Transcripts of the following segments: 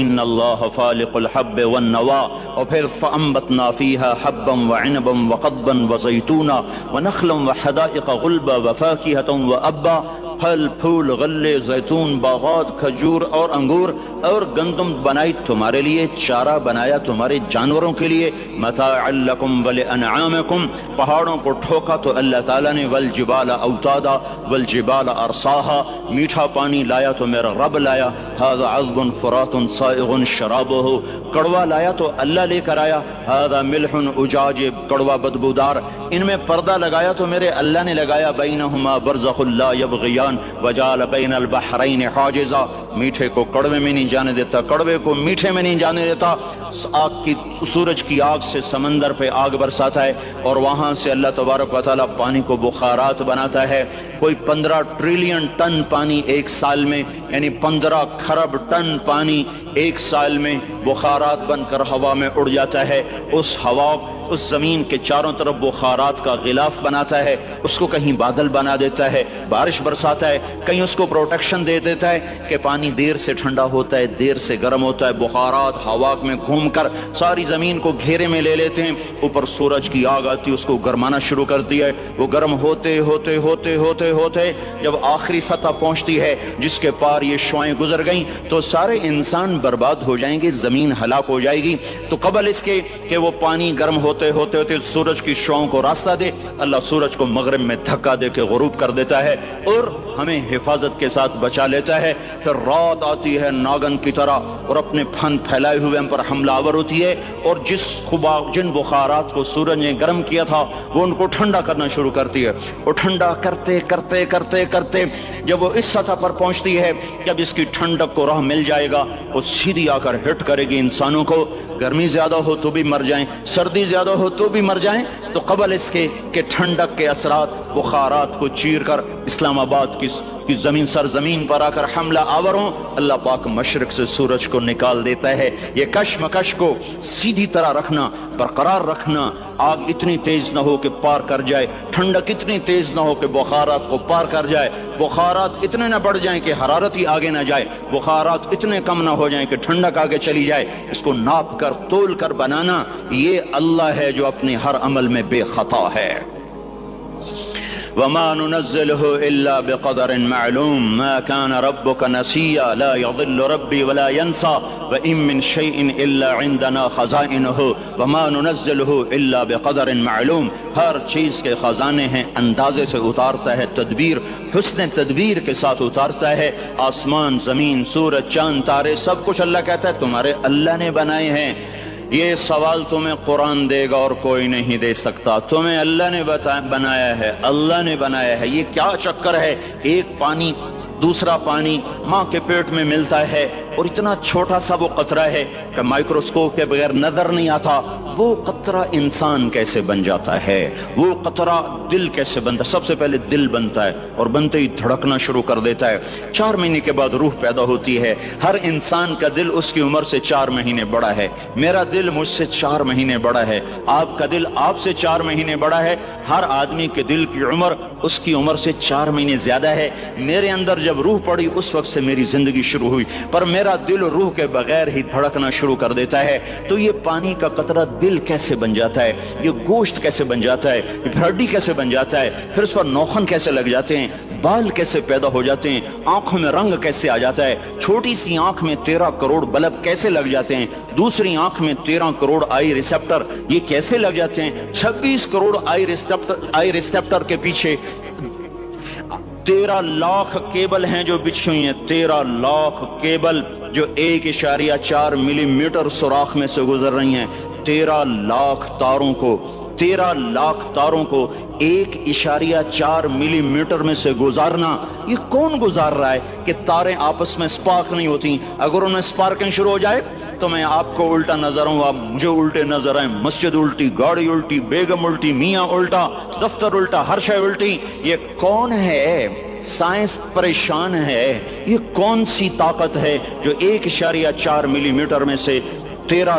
ان اللہ فالق الحب والنوا، اور پھر فانبتنا فیہا حبا وعنبا وقضبا وزیتونا ونخلا وحدائق غلبا وفاکہۃ وابا، پھل پھول غلے زیتون باغات کھجور اور انگور اور گندم بنائی تمہارے لیے، چارہ بنایا تمہارے جانوروں کے لیے، متاعا لکم ولانعامکم، پہاڑوں کو ٹھوکا تو اللہ تعالیٰ نے، والجبال اوتادا والجبال ارساہا، میٹھا پانی لایا تو میرا رب لایا، ھذا عذب فرات سائغ شرابہ، کڑوا لایا تو اللہ لے کر آیا، ھذا ملح اجاج، کڑوا بدبودار، ان میں پردہ لگایا تو میرے اللہ نے لگایا، بینہما برزخ لا یبغیان وجعل بین البحرین حاجزا، میٹھے کو کڑوے میں نہیں جانے دیتا، کڑوے کو میٹھے میں نہیں جانے دیتا، سورج کی آگ سے سمندر پہ آگ برساتا ہے، اور وہاں سے اللہ تبارک و تعالیٰ پانی کو بخارات بناتا ہے، کوئی 15 ٹریلین ٹن پانی ایک سال میں، یعنی 15 کھرب ٹن پانی ایک سال میں بخارات بن کر ہوا میں اڑ جاتا ہے، اس ہوا اس زمین کے چاروں طرف بخارات کا غلاف بناتا ہے، اس کو کہیں بادل بنا دیتا ہے، بارش برساتا ہے، کہیں اس کو پروٹیکشن دے دیتا ہے کہ پانی دیر سے ٹھنڈا ہوتا ہے، دیر سے گرم ہوتا ہے، بخارات ہوا میں گھوم کر ساری زمین کو گھیرے میں لے لیتے ہیں، اوپر سورج کی آگ آتی ہے، اس کو گرمانا شروع کرتی ہے، وہ گرم ہوتے ہوتے ہوتے ہوتے ہوتے جب آخری سطح پہنچتی ہے جس کے پار یہ شعاعیں گزر گئیں تو سارے انسان برباد ہو جائیں گے، زمین ہلاک ہو جائے گی۔ تو قبل اس کے کہ وہ پانی گرم ہوتے ہوتے ہوتے سورج کی شعاعوں کو راستہ دے، اللہ سورج کو مغرب میں دھکا دے کے غروب کر دیتا ہے اور ہمیں حفاظت کے ساتھ بچا لیتا ہے۔ پھر رات آتی ہے ناگن کی طرح اور اپنے پھن پھیلائے ہوئے ہم پر حملہ آور ہوتی ہے، اور جن بخارات کو سورج نے گرم کیا تھا وہ ان کو ٹھنڈا کرنا شروع کرتی ہے، اور ٹھنڈا کرتے کرتے کرتے کرتے جب وہ اس سطح پر پہنچتی ہے، جب اس کی ٹھنڈک کو راہ مل جائے گا وہ سیدھی آ کر ہٹ کرے گی انسانوں کو، گرمی زیادہ ہو تو بھی مر جائیں، سردی زیادہ ہو تو بھی مر جائیں۔ تو قبل اس کے کہ ٹھنڈک کے اثرات بخارات کو چیر کر اسلام آباد کی زمین سرزمین پر آ کر حملہ آور ہوں، اللہ پاک مشرق سے سورج کو نکال دیتا ہے۔ یہ کشمکش کو سیدھی طرح رکھنا، برقرار رکھنا، آگ اتنی تیز نہ ہو کہ پار کر جائے، ٹھنڈک اتنی تیز نہ ہو کہ بخارات کو پار کر جائے، بخارات اتنے نہ بڑھ جائیں کہ حرارت ہی آگے نہ جائے، بخارات اتنے کم نہ ہو جائیں کہ ٹھنڈک آگے چلی جائے، اس کو ناپ کر تول کر بنانا، یہ اللہ ہے جو اپنے ہر عمل میں بے خطا ہے۔ وما ننزله الا بقدر معلوم ما كان ربك نسيا لا يضل ربي ولا ينسى وان من شيء الا عندنا خزائنه وما ننزله الا بقدر معلوم، ہر چیز کے خزانے ہیں، اندازے سے اتارتا ہے، تدبیر حسن تدبیر کے ساتھ اتارتا ہے، آسمان زمین سورج چاند تارے سب کچھ اللہ کہتا ہے تمہارے اللہ نے بنائے ہیں۔ یہ سوال تمہیں قرآن دے گا اور کوئی نہیں دے سکتا، تمہیں اللہ نے بنایا ہے، اللہ نے بنایا ہے، یہ کیا چکر ہے؟ ایک پانی دوسرا پانی ماں کے پیٹ میں ملتا ہے، اور اتنا چھوٹا سا وہ قطرہ ہے کہ مائکروسکوپ کے بغیر نظر نہیں آتا، وہ قطرہ انسان کیسے بن جاتا ہے، وہ قطرہ دل کیسے بنتا ہے؟ سب سے پہلے دل بنتا ہے اور بنتے ہی دھڑکنا شروع کر دیتا ہے، 4 مہینے کے بعد روح پیدا ہوتی ہے، ہر انسان کا دل اس کی عمر سے 4 مہینے بڑا ہے، میرا دل مجھ سے 4 مہینے بڑا ہے، آپ کا دل آپ سے 4 مہینے بڑا ہے، ہر آدمی کے دل کی عمر اس کی عمر سے 4 مہینے زیادہ ہے۔ میرے اندر جب روح پڑی اس وقت سے میری زندگی شروع ہوئی، پر میرا دل روح کے بغیر ہی دھڑکنا شروع کر دیتا ہے۔ تو یہ پانی کا قطرہ دل کیسے بن جاتا ہے، یہ گوشت کیسے بن جاتا ہے، یہ ہڈی کیسے بن جاتا ہے، پھر اس پر نوخن کیسے لگ جاتے ہیں، بال کیسے پیدا ہو جاتے ہیں، آنکھوں میں رنگ کیسے آ جاتا ہے، چھوٹی سی آنکھ میں 13 کروڑ بلب کیسے لگ جاتے ہیں، دوسری آنکھ میں 13 کروڑ آئی ریسپٹر یہ کیسے لگ جاتے ہیں، 26 کروڑ آئی ریسپٹر کے پیچھے 13 لاکھ کیبل ہیں جو بچھی ہوئی ہیں، 13 لاکھ کیبل جو 1.4 ملی میٹر سوراخ میں سے گزر رہی ہیں، 13 لاکھ تاروں کو 1.4 ملی میٹر میں سے گزارنا، یہ کون گزار رہا ہے کہ تاریں آپس میں سپارک نہیں ہوتی؟ اگر ان میں سپارکنگ شروع ہو جائے تو میں آپ کو الٹا نظر آؤں، آپ مجھے الٹے نظر آئیں، مسجد الٹی، گاڑی الٹی، بیگم الٹی، میاں الٹا، دفتر الٹا، ہر شے الٹی۔ یہ کون ہے؟ سائنس پریشان ہے، یہ کون سی طاقت ہے جو 1.4 ملی میٹر میں سے 13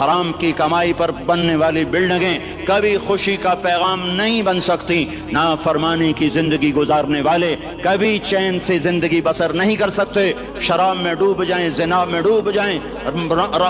حرام کی کمائی پر بننے والی بلڈنگیں کبھی خوشی کا پیغام نہیں بن سکتی، نافرمانی کی زندگی گزارنے والے کبھی چین سے زندگی بسر نہیں کر سکتے، شراب میں ڈوب جائیں، زنا میں ڈوب جائیں،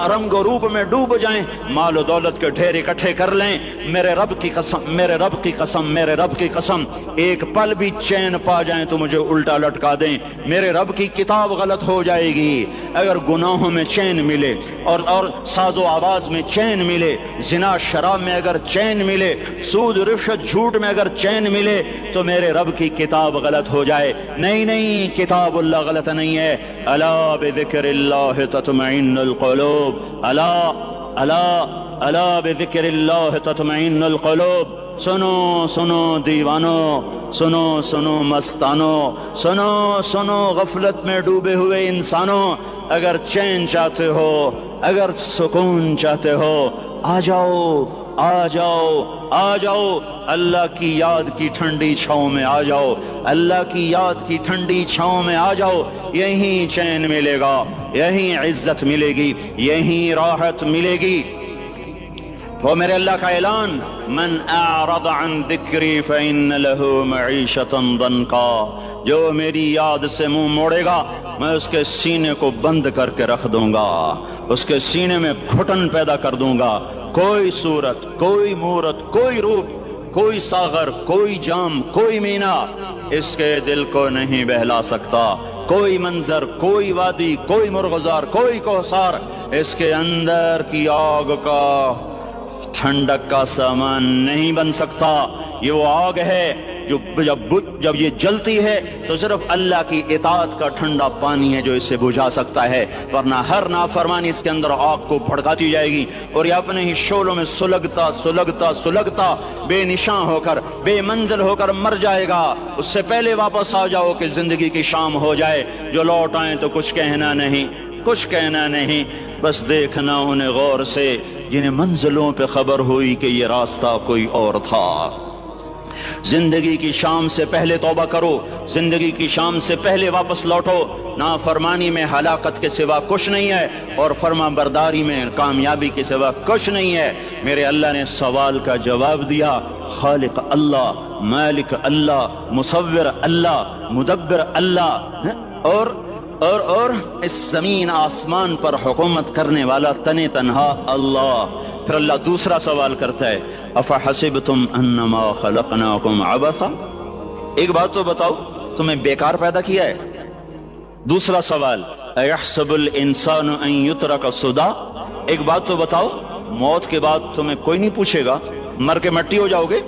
رنگ و روپ میں ڈوب جائیں، مال و دولت کے ڈھیر اکٹھے کر لیں، میرے رب کی قسم، میرے رب کی قسم، میرے رب کی قسم، ایک پل بھی چین پا جائیں تو مجھے الٹا لٹکا دیں، میرے رب کی کتاب غلط ہو جائے گی۔ اگر گناہوں میں چین ملے اور ساز و آواز میں چین ملے، زنا شراب میں اگر چین ملے، سود رشوت جھوٹ میں اگر چین ملے تو میرے رب کی کتاب غلط ہو جائے۔ نہیں نہیں، کتاب اللہ غلط نہیں ہے۔ الا بذکر اللہ تطمئن القلوب، الا الا الا بذکر اللہ تطمئن القلوب۔ سنو سنو دیوانو، سنو سنو مستانو، سنو سنو غفلت میں ڈوبے ہوئے انسانوں، اگر چین چاہتے ہو، اگر سکون چاہتے ہو، آ جاؤ آ جاؤ آ جاؤ، اللہ کی یاد کی ٹھنڈی چھاؤں میں آ جاؤ، اللہ کی یاد کی ٹھنڈی چھاؤں میں آ جاؤ، یہیں چین ملے گا، یہیں عزت ملے گی، یہیں راحت ملے گی۔ وہ میرے اللہ کا اعلان، من اعرض عن ذکری فإن له معیشۃ ضنکا، جو میری یاد سے منہ موڑے گا میں اس کے سینے کو بند کر کے رکھ دوں گا، اس کے سینے میں گھٹن پیدا کر دوں گا، کوئی صورت، کوئی مورت، کوئی روپ، کوئی ساغر، کوئی جام، کوئی مینا اس کے دل کو نہیں بہلا سکتا، کوئی منظر، کوئی وادی، کوئی مرغزار، کوئی کوثر اس کے اندر کی آگ کا ٹھنڈک کا سامان نہیں بن سکتا۔ یہ وہ آگ ہے جو جب یہ جلتی ہے تو صرف اللہ کی اطاعت کا ٹھنڈا پانی ہے جو اسے بجھا سکتا ہے، ورنہ ہر نافرمانی اس کے اندر آگ کو بھڑکاتی جائے گی اور یہ اپنے ہی شعلوں میں سلگتا سلگتا سلگتا بے نشاں ہو کر، بے منزل ہو کر مر جائے گا۔ اس سے پہلے واپس آ جاؤ کہ زندگی کی شام ہو جائے، جو لوٹ آئیں تو کچھ کہنا نہیں، کچھ کہنا نہیں، بس دیکھنا انہیں غور سے جنہیں منزلوں پہ خبر ہوئی کہ یہ راستہ کوئی اور تھا۔ زندگی کی شام سے پہلے توبہ کرو، زندگی کی شام سے پہلے واپس لوٹو، نافرمانی میں ہلاکت کے سوا کچھ نہیں ہے اور فرما برداری میں کامیابی کے سوا کچھ نہیں ہے۔ میرے اللہ نے سوال کا جواب دیا، خالق اللہ، مالک اللہ، مصور اللہ، مدبر اللہ، اور اس زمین آسمان پر حکومت کرنے والا تن تنہا اللہ۔ پھر اللہ دوسرا سوال کرتا ہے، افحسبتم انما خلقناکم عبثا، ایک بات تو بتاؤ تمہیں بیکار پیدا کیا ہے؟ دوسرا سوال، ایحسب الانسان ان یترک سدی، ایک بات تو بتاؤ موت کے بعد تمہیں کوئی نہیں پوچھے گا، مر کے مٹی ہو جاؤ گے؟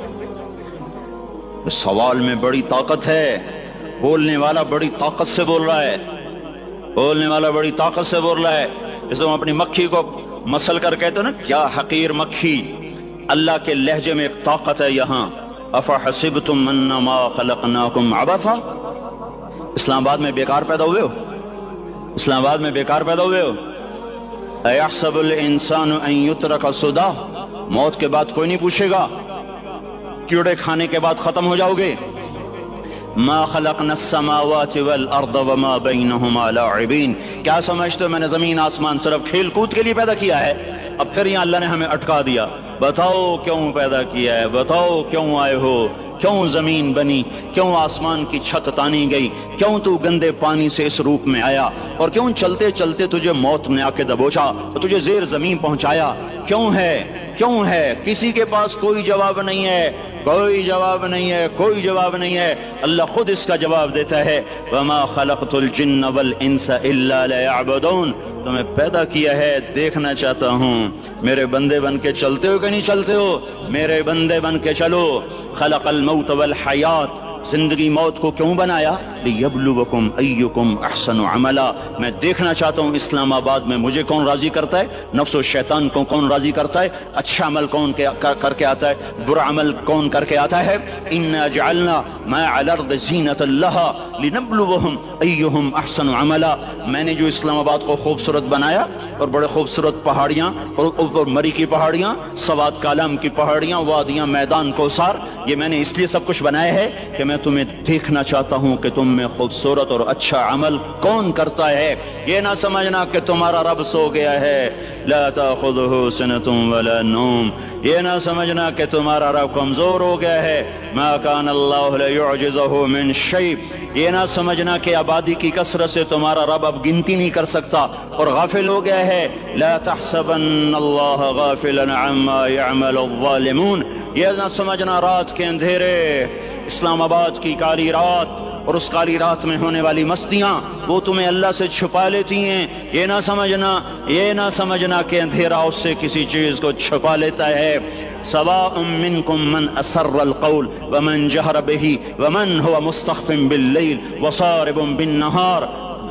سوال میں بڑی طاقت ہے، بولنے والا بڑی طاقت سے بول رہا ہے، بولنے والا بڑی طاقت سے بول رہا ہے۔ اس میں اپنی مکھی کو مسل کر کہتے نا، کیا حقیر مکھی، اللہ کے لہجے میں ایک طاقت ہے یہاں۔ افحسبتم انما خلقناکم عبثا، اسلام آباد میں بیکار پیدا ہوئے ہو؟ اسلام آباد میں بیکار پیدا ہوئے ہو؟ ایحسب الانسان ان یترک سدی، موت کے بعد کوئی نہیں پوچھے گا، کیڑے کھانے کے بعد ختم ہو جاؤ گے؟ ما خلقنا السماوات والارض وما بینہما لاعبین، کیا سمجھتے ہو میں نے زمین آسمان صرف کھیل کود کے لیے پیدا کیا ہے؟ اب پھر یہاں اللہ نے ہمیں اٹکا دیا، بتاؤ کیوں پیدا کیا ہے، بتاؤ کیوں آئے ہو، کیوں زمین بنی، کیوں آسمان کی چھت تانی گئی، کیوں تو گندے پانی سے اس روپ میں آیا، اور کیوں چلتے چلتے تجھے موت نے آ کے دبوچا اور تجھے زیر زمین پہنچایا؟ کیوں ہے، کیوں ہے؟ کسی کے پاس کوئی جواب نہیں ہے، کوئی جواب نہیں ہے، کوئی جواب نہیں ہے، اللہ خود اس کا جواب دیتا ہے، وما خلقت الجن والانس الا ليعبدون، تمہیں پیدا کیا ہے دیکھنا چاہتا ہوں میرے بندے بن کے چلتے ہو کہ نہیں چلتے ہو، میرے بندے بن کے چلو۔ خلق الموت والحیات، زندگی موت کو کیوں بنایا؟ لیبلوکم ایکم احسن عملا، میں دیکھنا چاہتا ہوں اسلام آباد میں مجھے کون راضی کرتا ہے، نفس و شیطان کو کون راضی کرتا ہے، اچھا عمل کون کر کے آتا ہے، برا عمل کون کر کے آتا ہے۔ انا جعلنا ما علی الارض زینۃ لها لنبلوہم ایہم احسن عملا، میں نے جو اسلام آباد کو خوبصورت بنایا اور بڑے خوبصورت پہاڑیاں اور مری کی پہاڑیاں، سوات کالام کی پہاڑیاں، وادیاں، میدان کوثر، یہ میں نے اس لیے سب کچھ بنایا ہے کہ میں تمہیں دیکھنا چاہتا ہوں کہ تم میں خوبصورت اور اچھا عمل کون کرتا ہے؟ یہ نہ سمجھنا کہ تمہارا رب سو گیا ہے، لا تأخذہ سنۃ ولا نوم، یہ نہ سمجھنا کہ تمہارا رب کمزور ہو گیا ہے، ما کان اللہ لیعجزہ من شیء، یہ نہ سمجھنا کہ آبادی کی کثرت سے تمہارا رب اب گنتی نہیں کر سکتا اور غافل ہو گیا ہے، لا تحسبن اللہ غافلا عما يعمل الظالمون، یہ نہ سمجھنا رات کے اندھیرے، اسلام آباد کی کالی رات اور اس کالی رات میں ہونے والی مستیاں وہ تمہیں اللہ سے چھپا لیتی ہیں، یہ نہ سمجھنا کہ اندھیرا اس سے کسی چیز کو چھپا لیتا ہے۔ سواء منکم من اسر القول ومن جہر بہ ومن هو مستخف باللیل وصارب بالنہار،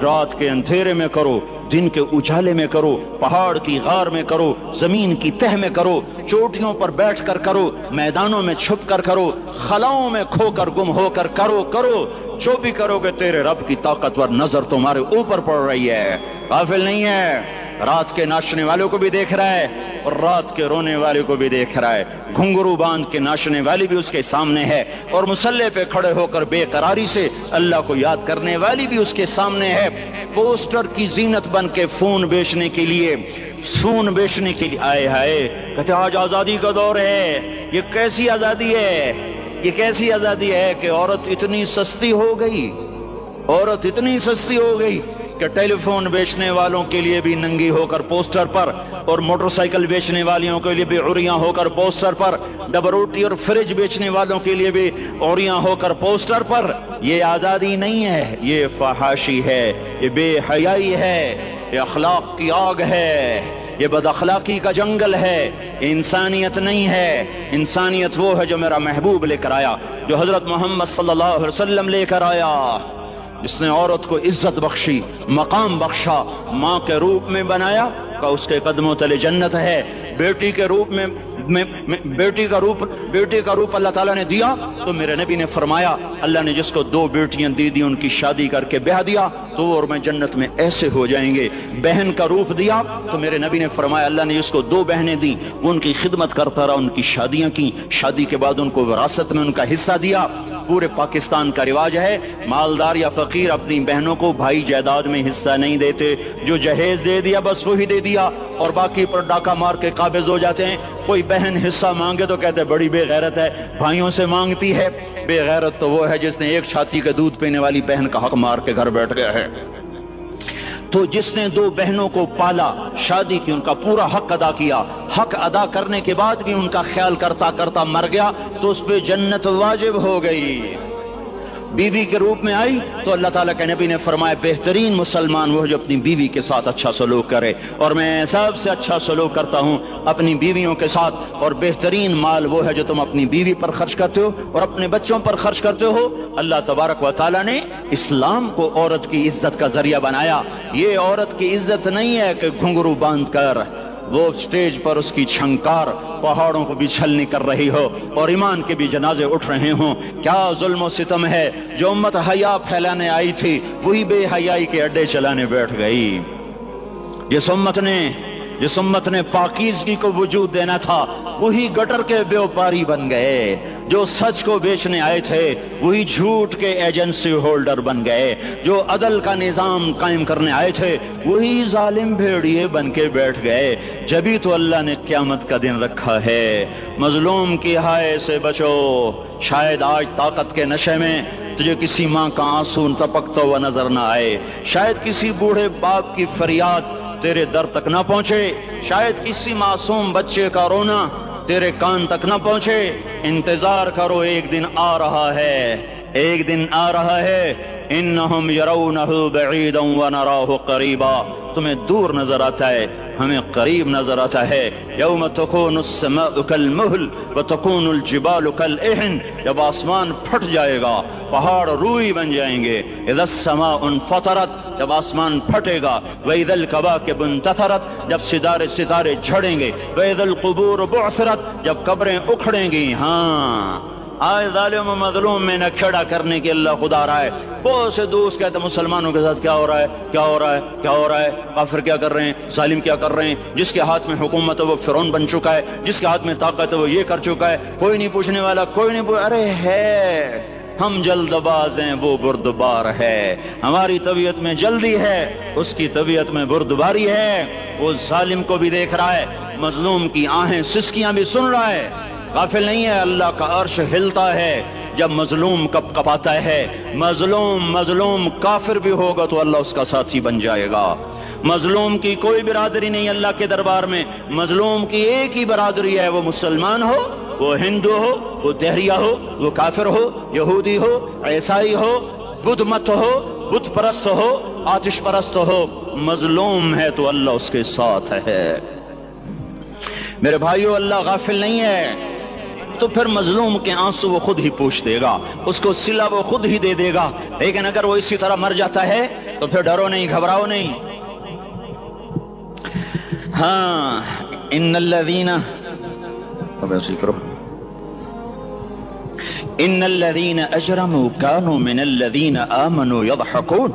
رات کے اندھیرے میں کرو، دن کے اجالے میں کرو، پہاڑ کی غار میں کرو، زمین کی تہ میں کرو، چوٹیوں پر بیٹھ کر کرو، میدانوں میں چھپ کر کرو، خلاؤں میں کھو کر گم ہو کر کرو، جو بھی کرو گے تیرے رب کی طاقتور نظر تمہارے اوپر پڑ رہی ہے، غافل نہیں ہے، رات کے ناچنے والوں کو بھی دیکھ رہا ہے اور رات کے رونے والے کو بھی دیکھ رہا ہے، گھنگرو باندھ کے ناچنے والی بھی اس کے سامنے ہے اور مسلح پہ کھڑے ہو کر بے قراری سے اللہ کو یاد کرنے والی بھی اس کے سامنے ہے، پوسٹر کی زینت بن کے فون بیچنے کے لیے آئے ہائے، کہتے آج آزادی کا دور ہے، یہ کیسی آزادی ہے کہ عورت اتنی سستی ہو گئی کہ ٹیلی فون بیچنے والوں کے لیے بھی ننگی ہو کر پوسٹر پر اور موٹر سائیکل بیچنے والیوں کے لیے بھی عریاں ہو کر پوسٹر پر، ڈبل روٹی اور فریج بیچنے والوں کے لیے بھی عریاں ہو کر پوسٹر پر۔ یہ آزادی نہیں ہے، یہ فحاشی ہے، یہ بے حیائی ہے، یہ اخلاق کی آگ ہے، یہ بد اخلاقی کا جنگل ہے، انسانیت نہیں ہے۔ انسانیت وہ ہے جو میرا محبوب لے کر آیا، جو حضرت محمد صلی اللہ علیہ وسلم لے کر آیا، جس نے عورت کو عزت بخشی، مقام بخشا، ماں کے روپ میں بنایا کہ اس کے قدموں تلے جنت ہے، بیٹی کے روپ میں بیٹی کا روپ اللہ تعالیٰ نے دیا تو میرے نبی نے فرمایا اللہ نے جس کو 2 بیٹیاں دی ان کی شادی کر کے بیاہ دیا تو وہ اور میں جنت میں ایسے ہو جائیں گے۔ بہن کا روپ دیا تو میرے نبی نے فرمایا اللہ نے جس کو 2 بہنیں دی وہ ان کی خدمت کرتا رہا، ان کی شادیاں کی، شادی کے بعد ان کو وراثت میں ان کا حصہ دیا۔ پورے پاکستان کا رواج ہے مالدار یا فقیر اپنی بہنوں کو بھائی جائیداد میں حصہ نہیں دیتے، جو جہیز دے دیا بس وہی دے دیا اور باقی پر ڈاکہ مار کے قابض ہو جاتے ہیں۔ کوئی بہن حصہ مانگے تو کہتے بڑی بے غیرت ہے، بھائیوں سے مانگتی ہے۔ بے غیرت تو وہ ہے جس نے ایک چھاتی کا دودھ پینے والی بہن کا حق مار کے گھر بیٹھ گیا ہے۔ تو جس نے 2 بہنوں کو پالا، شادی کی، ان کا پورا حق ادا کیا، حق ادا کرنے کے بعد بھی ان کا خیال کرتا کرتا مر گیا تو اس پہ جنت واجب ہو گئی۔ بیوی کے روپ میں آئی تو اللہ تعالیٰ کے نبی نے فرمایا بہترین مسلمان وہ جو اپنی بیوی کے ساتھ اچھا سلوک کرے، اور میں سب سے اچھا سلوک کرتا ہوں اپنی بیویوں کے ساتھ، اور بہترین مال وہ ہے جو تم اپنی بیوی پر خرچ کرتے ہو اور اپنے بچوں پر خرچ کرتے ہو۔ اللہ تبارک و تعالیٰ نے اسلام کو عورت کی عزت کا ذریعہ بنایا۔ یہ عورت کی عزت نہیں ہے کہ گھنگرو باندھ کر وہ سٹیج پر اس کی چھنکار پہاڑوں کو بھی چھلنی کر رہی ہو اور ایمان کے بھی جنازے اٹھ رہے ہوں۔ کیا ظلم و ستم ہے، جو امت حیا پھیلانے آئی تھی وہی بے حیائی کے اڈے چلانے بیٹھ گئی۔ جس امت نے پاکیزگی کو وجود دینا تھا وہی گٹر کے بیوپاری بن گئے، جو سچ کو بیچنے آئے تھے وہی جھوٹ کے ایجنسی ہولڈر بن گئے، جو عدل کا نظام قائم کرنے آئے تھے وہی ظالم بھیڑیے بن کے بیٹھ گئے۔ جبھی تو اللہ نے قیامت کا دن رکھا ہے۔ مظلوم کی ہائے سے بچو، شاید آج طاقت کے نشے میں تجھے کسی ماں کا آنسو ٹپکتا ہوا نظر نہ آئے، شاید کسی بوڑھے باپ کی فریاد تیرے در تک نہ پہنچے، شاید کسی معصوم بچے کا رونا تیرے کان تک نہ پہنچے۔ انتظار کرو، ایک دن آ رہا ہے، انہم یرونہ بعیدا ونراہ قریبا، تمہیں دور نظر آتا ہے ہمیں قریب نظر آتا ہے۔ یوم تکون السماء کالمہل وتکون الجبال کالعہن، جب آسمان پھٹ جائے گا پہاڑ روئی بن جائیں گے۔ اذا السماء انفطرت، جب آسمان پھٹے گا۔ واذا الکواکب انتثرت، جب ستارے جھڑیں گے۔ واذا القبور بعثرت، جب قبریں اکھڑیں گی۔ ہاں آج ظالم و مظلوم میں نہ کھڑا کرنے کے اللہ خدا رہا ہے۔ بہت سے دوست کہتے ہیں مسلمانوں کے ساتھ کیا ہو رہا ہے، کافر کیا کر رہے ہیں، ظالم کیا کر رہے ہیں، جس کے ہاتھ میں حکومت ہے وہ فرعون بن چکا ہے، جس کے ہاتھ میں طاقت ہے وہ یہ کر چکا ہے، کوئی نہیں پوچھنے والا، کوئی نہیں ارے ہم جلد باز ہیں وہ بردبار ہے. ہماری طبیعت میں جلدی ہے، اس کی طبیعت میں بردباری ہے. وہ ظالم کو بھی دیکھ رہا ہے، مظلوم کی آہیں سسکیاں بھی سن رہا ہے. غافل نہیں ہے، اللہ کا عرش ہلتا ہے جب مظلوم کپ کپاتا ہے. مظلوم کافر بھی ہوگا تو اللہ اس کا ساتھی بن جائے گا. مظلوم کی کوئی برادری نہیں اللہ کے دربار میں. مظلوم کی ایک ہی برادری ہے، وہ مسلمان ہو، وہ ہندو ہو، وہ دہریہ ہو، وہ کافر ہو، یہودی ہو، عیسائی ہو، بدھ مت ہو، بت پرست ہو، آتش پرست ہو. مظلوم ہے تو اللہ اس کے ساتھ ہے. میرے بھائیو، اللہ غافل نہیں ہے. تو پھر مظلوم کے آنسو وہ خود ہی پوچھ دے گا، اس کو صلہ وہ خود ہی دے دے گا. لیکن اگر وہ اسی طرح مر جاتا ہے تو پھر ڈرو نہیں، گھبراؤ نہیں. ہاں، ان الذین اجرموا كانوا من الذین آمنوا يضحكون.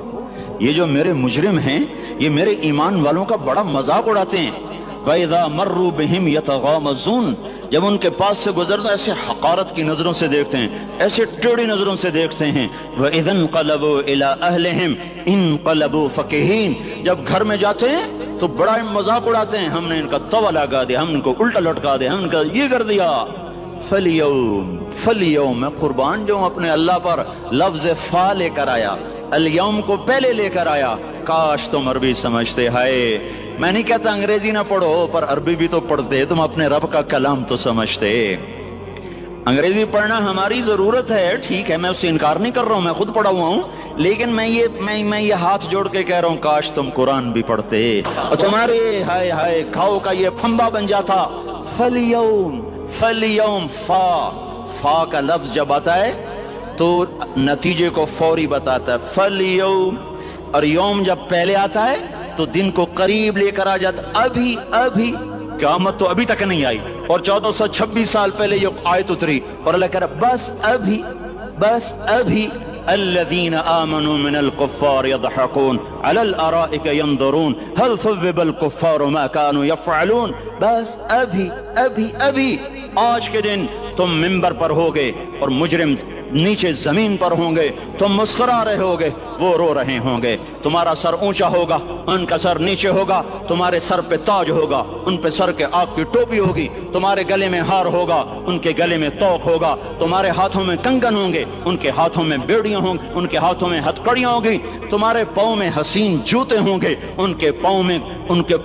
یہ جو میرے مجرم ہیں یہ میرے ایمان والوں کا بڑا مذاق اڑاتے ہیں. وَإِذَا مَرُّوا بِهِمْ يَتَغَامَزُونَ. جب ان کے پاس سے گزرتا ایسے حقارت کی نظروں سے دیکھتے ہیں، ایسے ٹیڑھی نظروں سے دیکھتے ہیں. وَإِذَا انْقَلَبُوا إِلَىٰ أَهْلِهِمْ انْقَلَبُوا فَكِهِينَ. جب گھر میں جاتے ہیں تو بڑا مذاق اڑاتے ہیں، ہم نے ان کا توا لگا دیا، ہم ان کو الٹا لٹکا دیا، ہم ان کا یہ کر دیا. فَالْيَوْمَ میں قربان جو اپنے اللہ پر لفظ فا لے کر آیا، الیوم کو پہلے لے کر آیا. کاش تم عربی سمجھتے. ہائے، میں نہیں کہتا انگریزی نہ پڑھو، پر عربی بھی تو پڑھتے، تم اپنے رب کا کلام تو سمجھتے. انگریزی پڑھنا ہماری ضرورت ہے، ٹھیک ہے، میں اس سے انکار نہیں کر رہا ہوں، میں خود پڑھا ہوا ہوں. لیکن میں یہ ہاتھ جوڑ کے کہہ رہا ہوں کاش تم قرآن بھی پڑھتے اور تمہارے ہائے ہائے گھاؤ کا یہ پھمبا بن جاتا. فَالْيَوْمَ فا کا لفظ جب آتا ہے تو نتیجے کو فوری بتاتا ہے. فَالْيَوْمَ. اور یوم جب پہلے آتا ہے تو دن کو قریب لے کر آ جاتا. ابھی قیامت تو ابھی تک نہیں آئی، اور 1426 سال پہلے یہ آیت اتری، اور اللہ کہہ رہا بس ابھی الذين آمنوا من الكفار يضحكون على الارائك ينظرون هل ثوب الكفار ما كانوا يفعلون. بس ابھی آج کے دن تم منبر پر ہوگے اور مجرم نیچے زمین پر ہوں گے، تم مسکرا رہے ہوگے، وہ رو رہے ہوں گے. تمہارا سر اونچا ہوگا، ان کا سر نیچے ہوگا. تمہارے سر پہ تاج ہوگا، ان پہ سر کے آگ کی ٹوپی ہوگی. تمہارے گلے میں ہار ہوگا، ان کے گلے میں توق ہوگا. تمہارے ہاتھوں میں کنگن ہوں گے، ان کے ہاتھوں میں بیڑیاں ہوں گی، ان کے ہاتھوں میں ہتکڑیاں ہوں گی. تمہارے پاؤں میں حسین جوتے ہوں گے، ان کے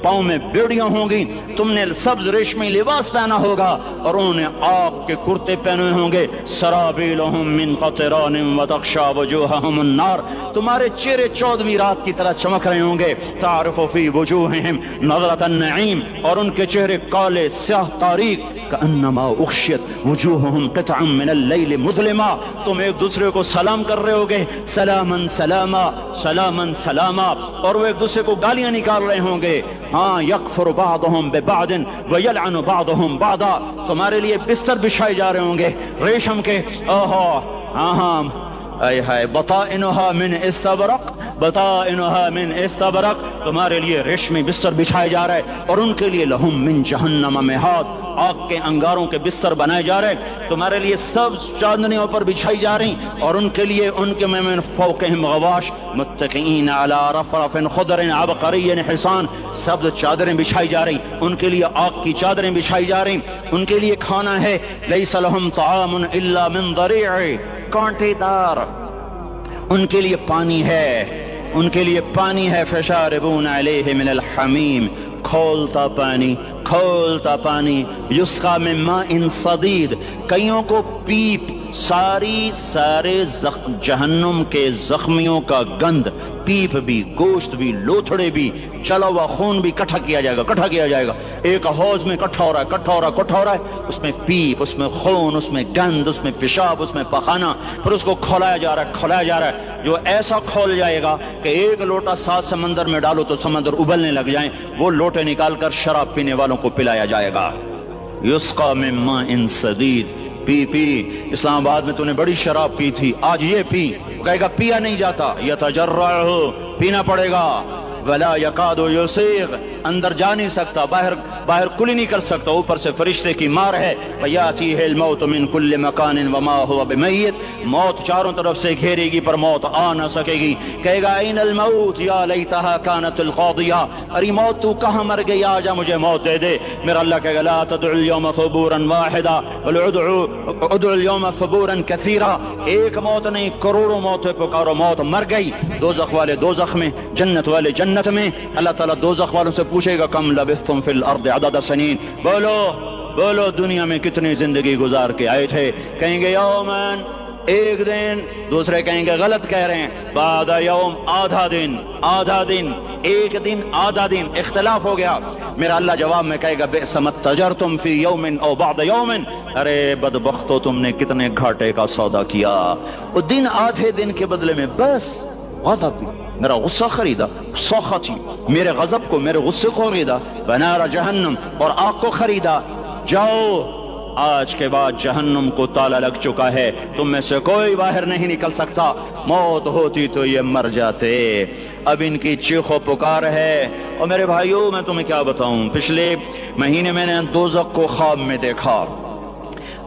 پاؤں میں بیڑیاں ہوں گی. تم نے سبز ریشمی لباس پہنا ہوگا اور انہوں نے آگ کے کرتے پہنے ہوں گے. سرابیلہم من قطران وتغشا وجوہہم النار. تمہارے چہرے 14ویں رات کی طرح چمک رہے ہوں گے. تعرف فی وجوہہم نظرۃ النعیم. اور ان کے چہرے کالے سیاہ تاریک. کأنما اغشیت وجوہہم قطعا من اللیل مظلما. تم ایک دوسرے کو سلام کر رہے ہوگے، سلامن سلاما سلامن سلاما. اور وہ ایک دوسرے کو گالیاں نکال رہے ہوں گے. ہاں، یکفر بعضہم ببعض ویلعن بعضہم بعضا. تمہارے لیے بستر بچھائے جا رہے ہوں گے ریشم کے. ہاں اے ہائے، بطائنها من استبرق. تمہارے لیے ریشمی بستر بچھائے جا رہے، اور ان کے لیے لہم من جہنم مہاد. آگ کے انگاروں کے بستر بنائے جا رہے. تمہارے لیے سب چاندنیوں پر بچھائی جا رہی، اور ان کے لیے ان کے من فوقہم غواش متکئین علی رفرف خضر عبقری حسان. سب چادریں بچھائی جا رہی، ان کے لیے آگ کی چادریں بچھائی جا رہی. ان کے لیے کھانا ہے، لیس لہم طعام الا من ضریع، کانٹے دار. ان کے لیے پانی ہے، فشاربون علیہ من الحمیم، کھولتا پانی. یسقا من ماء صدید. کئیوں کو پیپ، سارے جہنم کے زخمیوں کا گند، پیپ بھی، گوشت بھی، لوتھڑے بھی، چلا ہوا خون بھی کٹھا کیا جائے گا. ایک حوض میں کٹھا ہو رہا ہے. اس میں پیپ، اس میں خون، اس میں گند، اس میں پیشاب، اس میں پخانہ. پھر اس کو کھولایا جا رہا ہے. جو ایسا کھول جائے گا کہ ایک لوٹا 7 سمندر میں ڈالو تو سمندر ابلنے لگ جائیں. وہ لوٹے نکال کر شراب پینے والوں کو پلایا جائے گا. یسقا من ماء صدید. پی اسلام آباد میں تو نے بڑی شراب پی تھی، آج یہ پی. کہے گا پیا نہیں جاتا. یتجرعہ، پینا پڑے گا. ولا یکاد یسیغ. اندر جا نہیں سکتا، باہر کلی نہیں کر سکتا، اوپر سے فرشتے کی مار ہے، وَيَأْتِيهِ الْمَوْتُ مِنْ كُلِّ مَكَانٍ وَمَا هُوَ بِمَيِّتٍ، موت چاروں طرف سے گھیرے گی پر موت آ نہ سکے گی، کہے گا اَيْنَ الْمَوْتُ يَا لَيْتَهَا كَانَتِ الْقَاضِيَةَ، ارے موت تو کہاں مر گئی، آجا مجھے موت دے دے۔ میرا اللہ کہے گا لَا تَدْعُوا الْيَوْمَ ثُبُورًا وَاحِدًا بل ادعوا الْيَوْمَ ثُبُورًا كَثِيرًا، ایک موت نہیں کروڑوں موتیں پکارو، موت مر گئی، دوزخ والے دوزخ میں، جنت والے جنت میں۔ اللہ تعالیٰ دوزخ والوں سے پوچھے گا کم لبثتم فی الارض عدد سنین، بولو دنیا میں کتنی زندگی گزار کے آئے تھے؟ کہیں گے یومن، ایک دن، دوسرے کہیں گے غلط کہہ رہے ہیں، بعد یوم، آدھا دن، ایک دن آدھا دن، اختلاف ہو گیا۔ میرا اللہ جواب میں کہے گا بئس ما تجرتم فی یوم او بعد یوم، ارے بدبختو تم نے کتنے گھاٹے کا سودا کیا، وہ دن آدھے دن کے بدلے میں بس غضب، میرا غصہ خریدا، سخطی، میرے غضب کو، میرے غصے کو خریدا، بنار جہنم، اور آگ کو خریدا۔ جاؤ، آج کے بعد جہنم کو تالا لگ چکا ہے، تم میں سے کوئی باہر نہیں نکل سکتا، موت ہوتی تو یہ مر جاتے۔ اب ان کی چیخ و پکار ہے۔ اور میرے بھائیوں میں تمہیں کیا بتاؤں، پچھلے مہینے میں نے دوزخ کو خواب میں دیکھا،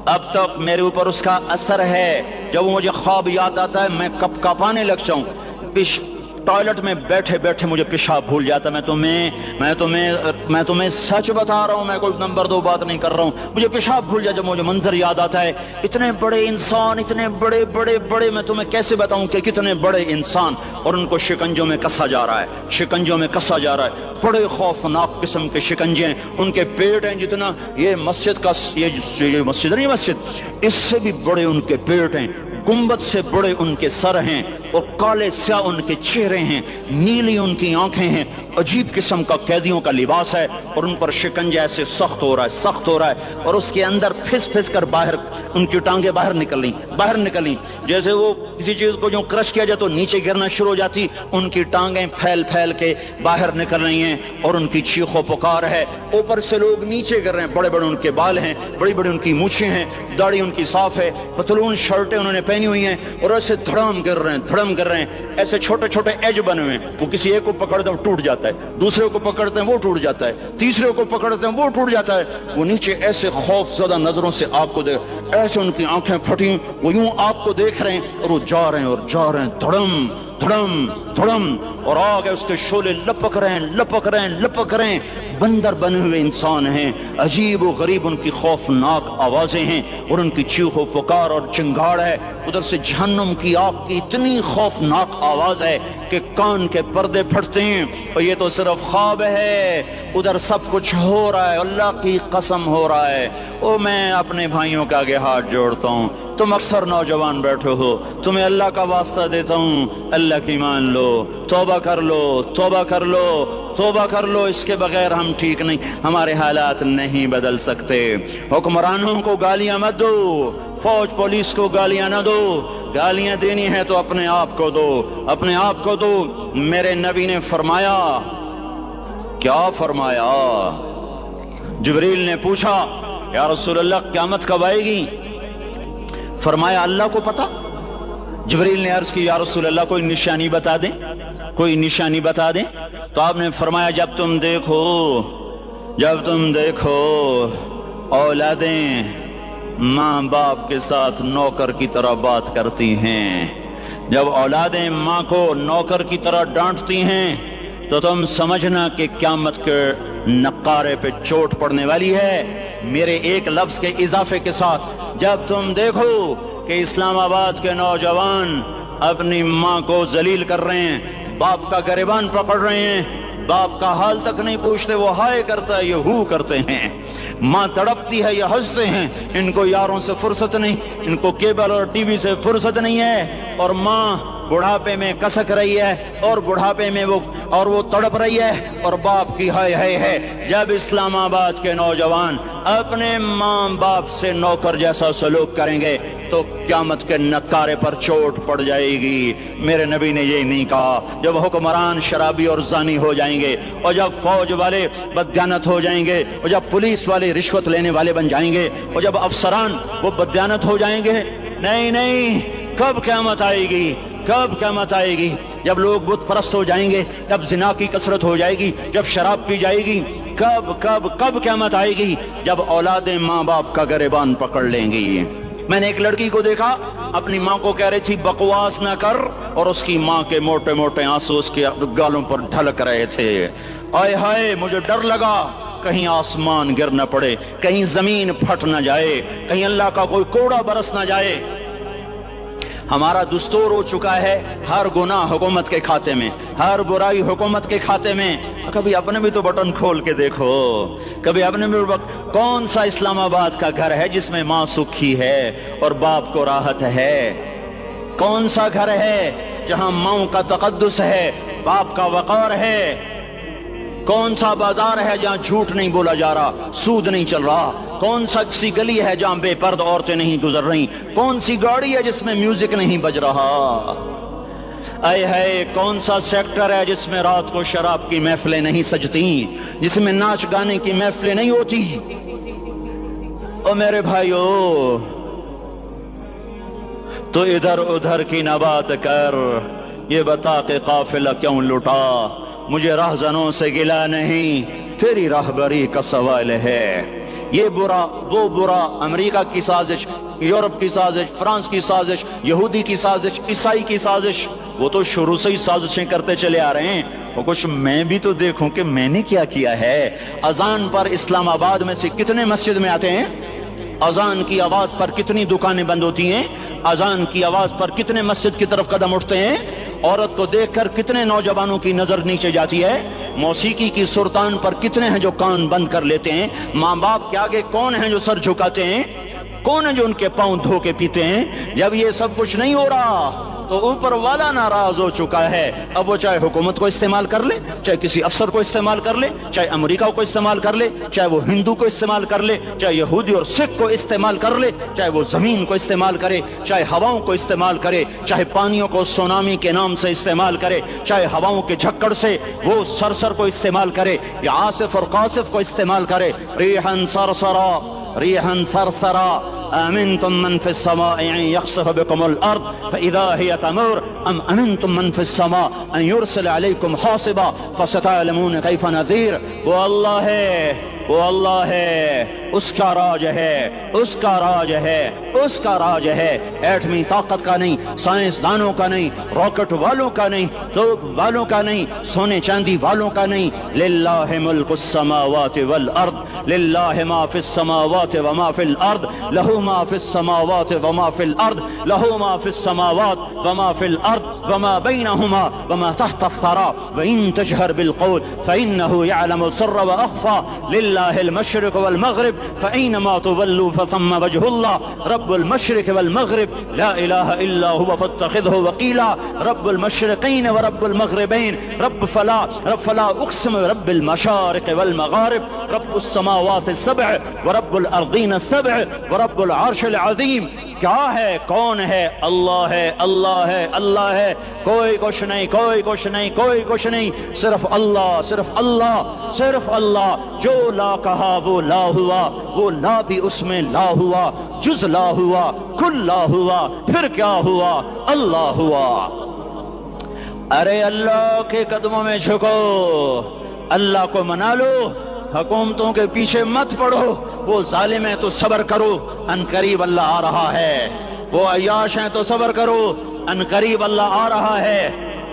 اب تک میرے اوپر اس کا اثر ہے، جب وہ مجھے خواب یاد آتا ہے میں کپ کپانے لگ جاؤں، ٹوائلٹ میں بیٹھے بیٹھے مجھے پیشاب بھول جاتا۔ میں تمہیں سچ بتا رہا ہوں، میں کوئی نمبر 2 بات نہیں کر رہا ہوں، مجھے پیشاب بھول جاتا، جب مجھے منظر یاد آتا ہے، اتنے بڑے انسان، اتنے بڑے، میں تمہیں کیسے بتاؤں کہ کتنے بڑے انسان، اور ان کو شکنجوں میں کسا جا رہا ہے، بڑے خوفناک قسم کے شکنجے ہیں، ان کے پیٹ ہیں جتنا یہ مسجد کا، یہ مسجد نہیں، مسجد اس سے بھی بڑے ان کے پیٹ ہیں، گنبد سے بڑے ان کے سر ہیں، اور کالے سیاہ ان کے چہرے ہیں، نیلی ان کی آنکھیں ہیں، عجیب قسم کا قیدیوں کا لباس ہے، اور ان پر شکنجہ ایسے سخت ہو رہا ہے، اور اس کے اندر پھس کر باہر ان کی ٹانگیں باہر نکلیں، جیسے وہ کسی چیز کو جو کرش کیا جائے تو نیچے گرنا شروع ہو جاتی، ان کی ٹانگیں پھیل کے باہر نکل رہی ہیں، اور ان کی چیخ و پکار ہے، اوپر سے لوگ نیچے گر رہے ہیں، بڑے ان کے بال ہیں، بڑی ان کی مونچھیں ہیں، داڑھی ان کی صاف ہے، پتلون شرٹیں انہوں نے پہنی ہوئی ہیں، اور ایسے دھڑم گر رہے ہیں، ایسے چھوٹے ایج بنے ہوئے ہیں، وہ کسی ایک کو پکڑتے ہیں وہ ٹوٹ جاتا ہے، دوسرے کو پکڑتے ہیں وہ ٹوٹ جاتا ہے، تیسرے کو پکڑتے ہیں وہ ٹوٹ جاتا ہے، وہ نیچے ایسے خوف زدہ نظروں سے آپ کو دیکھ، ایسے ان کی آنکھیں پھٹی، وہ یوں آپ کو دیکھ رہے ہیں، اور وہ جا رہے ہیں، دھڑم، اور آگے اس کے شعلے لپک رہے ہیں، بندر بنے ہوئے انسان ہیں، عجیب و غریب ان کی خوفناک آوازیں ہیں، اور ان کی چیخ و پکار اور چنگاڑ ہے، ادھر سے جہنم کی آگ کی اتنی خوفناک آواز ہے کہ کان کے پردے پھٹتے ہیں، اور یہ تو صرف خواب ہے، ادھر سب کچھ ہو رہا ہے، اللہ کی قسم ہو رہا ہے۔ میں اپنے بھائیوں کے آگے ہاتھ جوڑتا ہوں، تم اکثر نوجوان بیٹھے ہو، تمہیں اللہ کا واسطہ دیتا ہوں، اللہ کی مان لو، توبہ کر لو، اس کے بغیر ہم ٹھیک نہیں، ہمارے حالات نہیں بدل سکتے۔ حکمرانوں کو گالیاں مت دو، فوج پولیس کو گالیاں نہ دو، گالیاں دینی ہے تو اپنے آپ کو دو۔ میرے نبی نے فرمایا، کیا فرمایا؟ جبریل نے پوچھا یا رسول اللہ قیامت کب آئے گی؟ فرمایا اللہ کو پتا۔ جبریل نے عرض کی یا رسول اللہ کوئی نشانی بتا دیں، تو آپ نے فرمایا جب تم دیکھو اولادیں ماں باپ کے ساتھ نوکر کی طرح بات کرتی ہیں، جب اولادیں ماں کو نوکر کی طرح ڈانٹتی ہیں، تو تم سمجھنا کہ قیامت کے نقارے پہ چوٹ پڑنے والی ہے۔ میرے ایک لفظ کے اضافے کے ساتھ، جب تم دیکھو کہ اسلام آباد کے نوجوان اپنی ماں کو ذلیل کر رہے ہیں، باپ کا گریبان پکڑ رہے ہیں، باپ کا حال تک نہیں پوچھتے، وہ ہائے کرتا ہے یہ ہو کرتے ہیں، ماں تڑپتی ہے یہ ہنستے ہیں، ان کو یاروں سے فرصت نہیں، ان کو کیبل اور ٹی وی سے فرصت نہیں ہے، اور ماں بڑھاپے میں کسک رہی ہے، اور بڑھاپے میں وہ تڑپ رہی ہے، اور باپ کی ہائے ہے۔ جب اسلام آباد کے نوجوان اپنے ماں باپ سے نوکر جیسا سلوک کریں گے تو قیامت کے نقارے پر چوٹ پڑ جائے گی۔ میرے نبی نے یہ نہیں کہا جب حکمران شرابی اور زانی ہو جائیں گے، اور جب فوج والے بددیانت ہو جائیں گے، اور جب پولیس والے رشوت لینے والے بن جائیں گے، اور جب افسران وہ بددیانت ہو جائیں گے، نہیں، کب قیامت آئے گی؟ جب لوگ بت پرست ہو جائیں گے، جب زنا کی کثرت ہو جائے گی، جب شراب پی جائے گی، کب کب کب قیامت آئے گی؟ جب اولادیں ماں باپ کا گریبان پکڑ لیں گی۔ میں نے ایک لڑکی کو دیکھا، اپنی ماں کو کہہ رہی تھی بکواس نہ کر، اور اس کی ماں کے موٹے موٹے آنسو اس کے گالوں پر ڈھلک رہے تھے۔ آئے ہائے، مجھے ڈر لگا کہیں آسمان گر نہ پڑے، کہیں زمین پھٹ نہ جائے، کہیں اللہ کا کوئی کوڑا برس نہ جائے۔ ہمارا دستور ہو چکا ہے ہر گناہ حکومت کے کھاتے میں، ہر برائی حکومت کے کھاتے میں۔ کبھی اپنے بھی تو بٹن کھول کے دیکھو، کبھی اپنے بھی کون سا اسلام آباد کا گھر ہے جس میں ماں سکھی ہے اور باپ کو راحت ہے؟ کون سا گھر ہے جہاں ماں کا تقدس ہے، باپ کا وقار ہے؟ کون سا بازار ہے جہاں جھوٹ نہیں بولا جا رہا، سود نہیں چل رہا؟ کون سا سی گلی ہے جہاں بے پرد عورتیں نہیں گزر رہی؟ کون سی گاڑی ہے جس میں میوزک نہیں بج رہا؟ اے ہے کون سا سیکٹر ہے جس میں رات کو شراب کی محفلیں نہیں سجتی، جس میں ناچ گانے کی محفلیں نہیں ہوتی؟ او میرے بھائیو، تو ادھر ادھر کی نہ بات کر، یہ بتا کہ قافلہ کیوں لٹا؟ مجھے راہزنوں سے گلا نہیں، تیری راہبری کا سوال ہے۔ یہ برا وہ برا، امریکہ کی سازش، یورپ کی سازش، فرانس کی سازش، یہودی کی سازش، عیسائی کی سازش، وہ تو شروع سے ہی سازشیں کرتے چلے آ رہے ہیں۔ وہ کچھ میں بھی تو دیکھوں کہ میں نے کیا کیا ہے۔ اذان پر اسلام آباد میں سے کتنے مسجد میں آتے ہیں؟ اذان کی آواز پر کتنی دکانیں بند ہوتی ہیں؟ اذان کی آواز پر کتنے مسجد کی طرف قدم اٹھتے ہیں؟ عورت کو دیکھ کر کتنے نوجوانوں کی نظر نیچے جاتی ہے؟ موسیقی کی سرتان پر کتنے ہیں جو کان بند کر لیتے ہیں؟ ماں باپ کے آگے کون ہیں جو سر جھکاتے ہیں؟ کون ہیں جو ان کے پاؤں دھو کے پیتے ہیں؟ جب یہ سب کچھ نہیں ہو رہا تو اوپر والا ناراض ہو چکا ہے۔ اب وہ چاہے حکومت کو استعمال کر لے، چاہے کسی افسر کو استعمال کر لے، چاہے امریکہ کو استعمال کر لے، چاہے وہ ہندو کو استعمال کر لے، چاہے یہودی اور سکھ کو استعمال کر لے، چاہے وہ زمین کو استعمال کرے، چاہے ہواؤں کو استعمال کرے، چاہے پانیوں کو سونامی کے نام سے استعمال کرے، چاہے ہواؤں کے جھکڑ سے وہ سرسر کو استعمال کرے یا آصف اور قاصف کو استعمال کرے۔ ریحاً سرسرا، ریحاً سرسرا، أأمنتم من في السماء أن يخسف بكم الأرض فإذا هي تمور أم أمنتم من في السماء أن يرسل عليكم حاصبا فستعلمون كيف نذير۔ وہ اللہ ہے، وہ اللہ ہے، اس کا راج ہے، اس کا راج ہے، اس کا راج ہے۔ ایٹمی طاقت کا نہیں، سائنسدانوں کا نہیں، راکٹ والوں کا نہیں، توپ والوں کا نہیں، سونے چاندی والوں کا نہیں۔ للہ ملک السماوات والارض، للہ ما فی السماوات وما فی الارض، لہو ما فی السماوات وما فی الارض، لہو ما فی السماوات وما فی الارض وما بینہما وما تحت الثرى وإن تجهر بالقول فإنه يعلم السر وأخفى لله المشرق والمغرب فأينما تولوا فثم وجه الله رب المشرق والمغرب لا إله إلا هو فاتخذه وكيلا رب المشرقين ورب المغربين رب فلا أقسم برب المشارق والمغارب رب السماوات السبع ورب الأرضين السبع ورب العرش العظيم۔ کیا ہے؟ کون ہے؟ اللہ ہے، اللہ ہے، اللہ ہے، کوئی کچھ نہیں، کوئی کچھ نہیں، کوئی کچھ نہیں، صرف اللہ، صرف اللہ، صرف اللہ۔ جو لا کہا وہ لا ہوا، وہ لا بھی اس میں لا ہوا، جز لا ہوا، کل لا ہوا، پھر کیا ہوا؟ اللہ ہوا۔ ارے اللہ کے قدموں میں جھکو، اللہ کو منا لو، حکومتوں کے پیچھے مت پڑو۔ وہ ظالم ہیں تو صبر کرو، ان قریب اللہ آ رہا ہے۔ وہ عیاش ہیں تو صبر کرو، ان قریب اللہ آ رہا ہے۔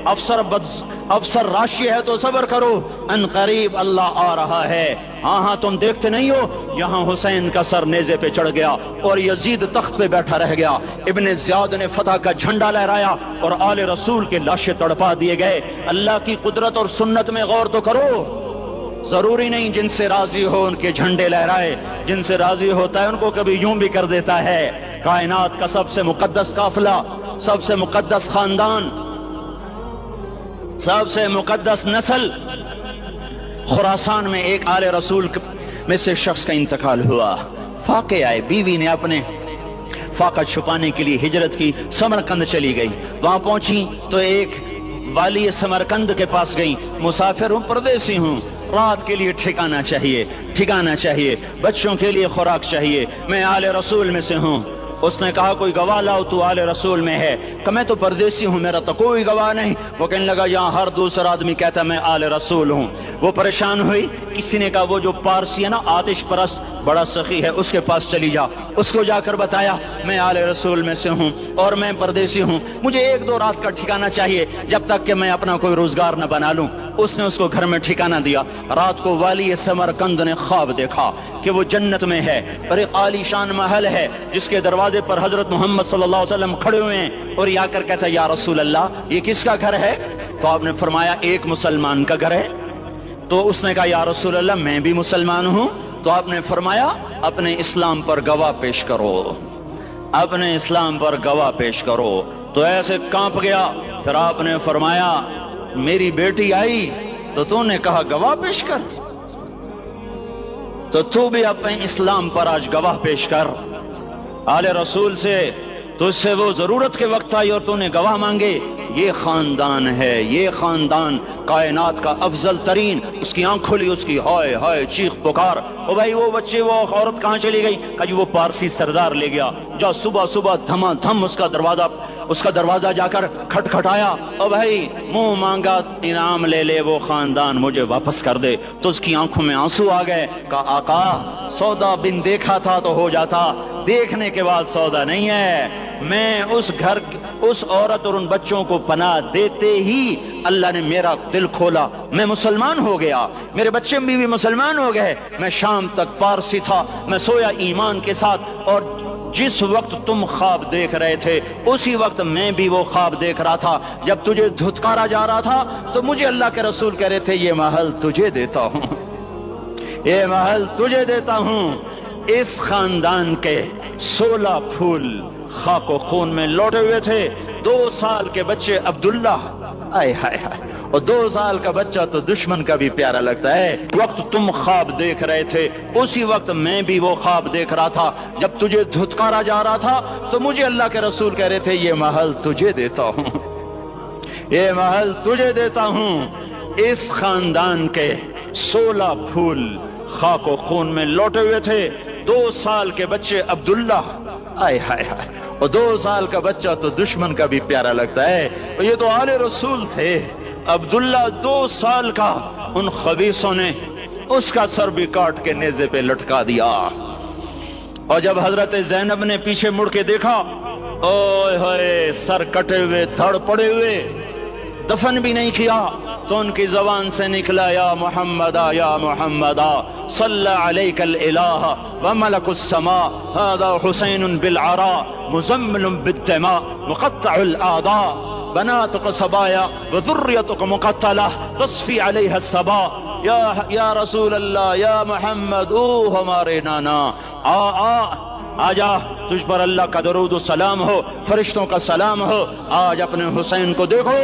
افسر راشی ہے تو صبر کرو، ان قریب اللہ آ رہا ہے۔ ہاں تم دیکھتے نہیں ہو، یہاں حسین کا سر نیزے پہ چڑھ گیا اور یزید تخت پہ بیٹھا رہ گیا، ابن زیاد نے فتح کا جھنڈا لہرایا اور آل رسول کے لاشیں تڑپا دیے گئے۔ اللہ کی قدرت اور سنت میں غور تو کرو۔ ضروری نہیں جن سے راضی ہو ان کے جھنڈے لہرائے، جن سے راضی ہوتا ہے ان کو کبھی یوں بھی کر دیتا ہے۔ کائنات کا سب سے مقدس قافلہ، سب سے مقدس خاندان، سب سے مقدس نسل، خراسان میں ایک آل رسول میں سے شخص کا انتقال ہوا۔ فاقے آئے، بیوی نے اپنے فاقہ چھپانے کے لیے ہجرت کی، سمرقند چلی گئی۔ وہاں پہنچی تو ایک والی سمرقند کے پاس گئی، مسافر ہوں، پردیسی ہوں، رات کے لیے ٹھکانہ چاہیے، ٹھکانہ چاہیے، بچوں کے لیے خوراک چاہیے، میں آل رسول میں سے ہوں، اس نے کہا کوئی گواہ لاؤ تو آل رسول میں ہے کہ میں تو پردیسی ہوں میرا تو کوئی گواہ نہیں. وہ کہنے لگا یہاں ہر دوسرا آدمی کہتا میں آل رسول ہوں. وہ پریشان ہوئی. کسی نے کہا وہ جو پارسی ہے نا آتش پرست بڑا سخی ہے اس کے پاس چلی جا. اس کو جا کر بتایا میں آل رسول میں سے ہوں اور میں پردیسی ہوں, مجھے 1-2 رات کا ٹھکانہ چاہیے جب تک کہ میں اپنا کوئی روزگار نہ بنا لوں. اس نے اس کو گھر میں ٹھکانہ دیا. رات کو والی سمرقند نے خواب دیکھا کہ وہ جنت میں ہے اور ایک عالی شان محل ہے جس کے دروازے پر حضرت محمد صلی اللہ علیہ وسلم کھڑے ہوئے ہیں, اور یہ آ کر کہتا ہے یا رسول اللہ یہ کس کا گھر ہے؟ تو آپ نے فرمایا ایک مسلمان کا گھر ہے. تو اس نے کہا یا رسول اللہ میں بھی مسلمان ہوں. تو آپ نے فرمایا اپنے اسلام پر گواہ پیش کرو, اپنے اسلام پر گواہ پیش کرو. تو ایسے کانپ گیا. پھر آپ نے فرمایا میری بیٹی آئی تو تو نے کہا گواہ پیش کر, تو تو بھی اپنے اسلام پر آج گواہ پیش کر. آل رسول سے تو اس سے وہ ضرورت کے وقت آئی اور تو نے گواہ مانگے. یہ خاندان ہے, یہ خاندان کائنات کا افضل ترین. اس کی آنکھ کھلی, اس کی ہائے ہائے چیخ پکار. او بھائی وہ بچے وہ عورت کہاں چلی گئی؟ کہ وہ پارسی سردار لے گیا. جا صبح صبح دھما دھم اس کا دروازہ جا کر کھٹکھٹایا. او بھائی منہ مانگا انعام لے لے, وہ خاندان مجھے واپس کر دے. تو اس کی آنکھوں میں آنسو آ گئے. کہا آقا سودا بن دیکھا تھا تو ہو جاتا, دیکھنے کے بعد سودا نہیں ہے. میں اس گھر اس عورت اور ان بچوں کو پناہ دیتے ہی اللہ نے میرا دل کھولا, میں مسلمان ہو گیا, میرے بچے بھی مسلمان ہو گئے. میں شام تک پارسی تھا, میں سویا ایمان کے ساتھ, اور جس وقت تم خواب دیکھ رہے تھے اسی وقت میں بھی وہ خواب دیکھ رہا تھا. جب تجھے دھتکارا جا رہا تھا تو مجھے اللہ کے رسول کہہ رہے تھے یہ محل تجھے دیتا ہوں, یہ محل تجھے دیتا ہوں. اس خاندان کے 16 پھول خاک و خون میں لوٹے ہوئے تھے. 2 سال کے بچے عبداللہ, آئے ہائے ہائے, اور 2 سال کا بچہ تو دشمن کا بھی پیارا لگتا ہے. وقت تم خواب دیکھ رہے تھے اسی وقت میں بھی وہ خواب دیکھ رہا تھا. جب تجھے دھتکارا جا رہا تھا تو مجھے اللہ کے رسول کہہ رہے تھے یہ محل تجھے دیتا ہوں, یہ محل تجھے دیتا ہوں. اس خاندان کے 16 پھول خاک و خون میں لوٹے ہوئے تھے. 2 سال کے بچے عبداللہ, آئے ہائے ہائے, اور 2 سال کا بچہ تو دشمن کا بھی پیارا لگتا ہے. یہ تو آل رسول تھے. عبداللہ 2 سال کا, ان خبیثوں نے اس کا سر بھی کاٹ کے نیزے پہ لٹکا دیا. اور جب حضرت زینب نے پیچھے مڑ کے دیکھا, اوئے ہوئے سر کٹے ہوئے دھڑ پڑے ہوئے, دفن بھی نہیں کیا, تو ان کی زبان سے نکلا یا محمدہ یا محمدہ صلی علیک الالہ وملک السماء هذا حسین بالعراء مزمل بالدماء مقطع الاعضاء بناتك صبايا وذريتك مقتلة تصفي عليها الصبا. یا رسول اللہ, یا محمد, او ہمارے نانا, آ جا, تجھ پر اللہ کا درود و سلام ہو, فرشتوں کا سلام ہو. آج اپنے حسین کو دیکھو,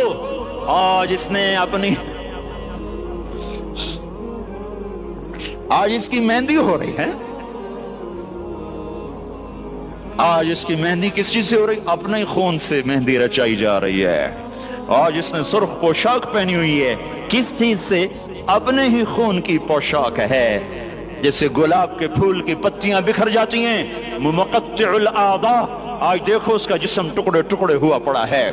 آج اس نے اپنی آج اس کی مہندی ہو رہی ہے. آج اس کی مہندی کس چیز سے ہو رہی؟ اپنے ہی خون سے مہندی رچائی جا رہی ہے. آج اس نے سرخ پوشاک پہنی ہوئی ہے. کس چیز سے؟ اپنے ہی خون کی پوشاک ہے. جیسے گلاب کے پھول کی پتیاں بکھر جاتی ہیں, مقطع الاعضاء, آج دیکھو اس کا جسم ٹکڑے ٹکڑے ہوا پڑا ہے.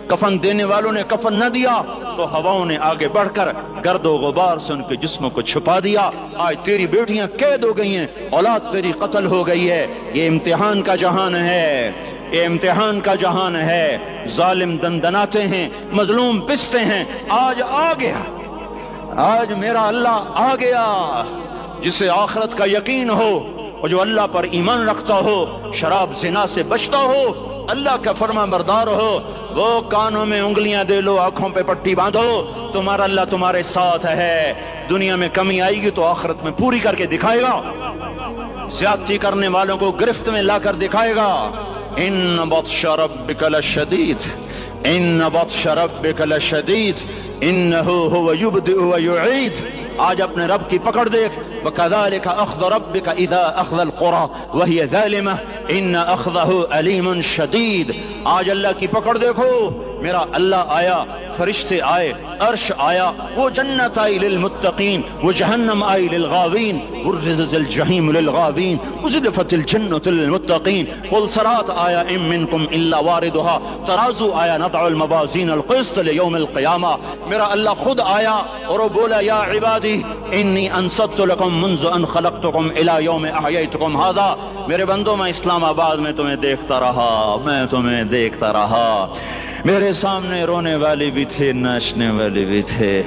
کفن دینے والوں نے کفن نہ دیا تو ہواؤں نے آگے بڑھ کر گرد و غبار سے ان کے جسموں کو چھپا دیا. آج تیری بیٹیاں قید ہو گئی ہیں, اولاد تیری قتل ہو گئی ہے. یہ امتحان کا جہان ہے, یہ امتحان کا جہان ہے. ظالم دندناتے ہیں, مظلوم پستے ہیں. آج آ گیا, آج میرا اللہ آ گیا. جسے آخرت کا یقین ہو اور جو اللہ پر ایمان رکھتا ہو, شراب زنا سے بچتا ہو, اللہ کا فرما بردار ہو, وہ کانوں میں انگلیاں دے لو, آنکھوں پہ پٹی باندھو, تمہارا اللہ تمہارے ساتھ ہے. دنیا میں کمی آئے گی تو آخرت میں پوری کر کے دکھائے گا. زیادتی کرنے والوں کو گرفت میں لا کر دکھائے گا. ان بطش ربک لشدید, ان بطش ربک لشدید انہ هو یبدئ ویعید. آج اپنے رب کی پکڑ دیکھ. وَكَذَلِكَ أَخْذُ رَبِّكَ إِذَا أَخْذَ الْقُرَى وَهِيَ ظَالِمَةٌ إِنَّ أَخْذَهُ أَلِيمٌ شَدِيدٌ. آج اللہ کی پکڑ دیکھو. میرا اللہ آیا فرشتے آئے، عرش آیا، وہ جنت آئی للمتقین، وہ جہنم آئی للغاوین، برزت الجحیم للغاوین، ازلفت الجنت للمتقین، قلصرات آیا ام منکم الا واردها، ترازو آیا نضع الموازین القسط لیوم القیامہ، میرا اللہ خود آیا اور وہ بولا یا عبادی انی انصت لکم منذ ان خلقتکم الى یوم احییتکم ھذا، میرے بندوں میں اسلام آباد میں تمہیں دیکھتا رہا، میں تمہیں دیکھتا رہا، میرے سامنے رونے والے بھی تھے، ناچنے والے بھی تھے،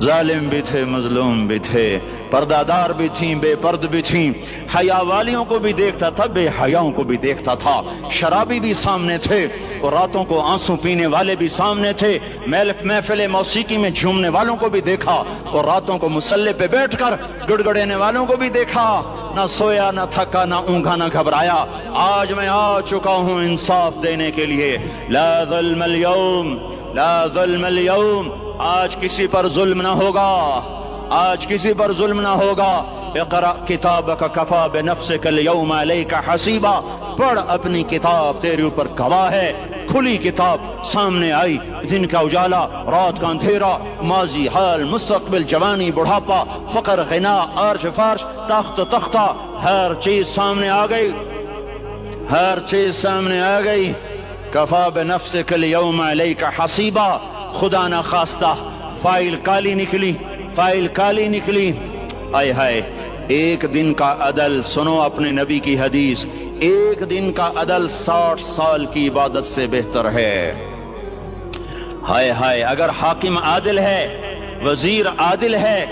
ظالم بھی تھے، مظلوم بھی تھے، پردہ دار بھی تھیں، بے پرد بھی تھیں، حیا والیوں کو بھی دیکھتا تھا، بے حیاؤں کو بھی دیکھتا تھا، شرابی بھی سامنے تھے اور راتوں کو آنسو پینے والے بھی سامنے تھے، محفل موسیقی میں جھومنے والوں کو بھی دیکھا اور راتوں کو مصلی پہ بیٹھ کر گڑ گڑانے والوں کو بھی دیکھا، نہ سویا نہ تھکا نہ اونگا نہ گھبرایا۔ آج میں آ چکا ہوں انصاف دینے کے لیے، لا ظلم اليوم، لا ظلم اليوم، آج کسی پر ظلم نہ ہوگا، آج کسی پر ظلم نہ ہوگا۔ اقرأ کتابک کفا بنفسک اليوم علیک حسیبا، پڑھ اپنی کتاب، تیرے اوپر گواہ ہے۔ کھلی کتاب سامنے آئی، دن کا اجالا، رات کا اندھیرا، ماضی، حال، مستقبل، جوانی، بڑھاپا، فقر، غنا، عرش، فرش، تخت، تختہ، ہر چیز سامنے آ گئی، ہر چیز سامنے آ گئی۔ کفا بنفسک اليوم علیک حسیبا، خدا نہ خواستہ فائل کالی نکلی، فائل کالی نکلی۔ آئے ہائے، ایک دن کا عدل، سنو اپنے نبی کی حدیث، ایک دن کا عدل 60 سال کی عبادت سے بہتر ہے۔ ہائے ہائے، اگر حاکم عادل ہے، وزیر عادل ہے،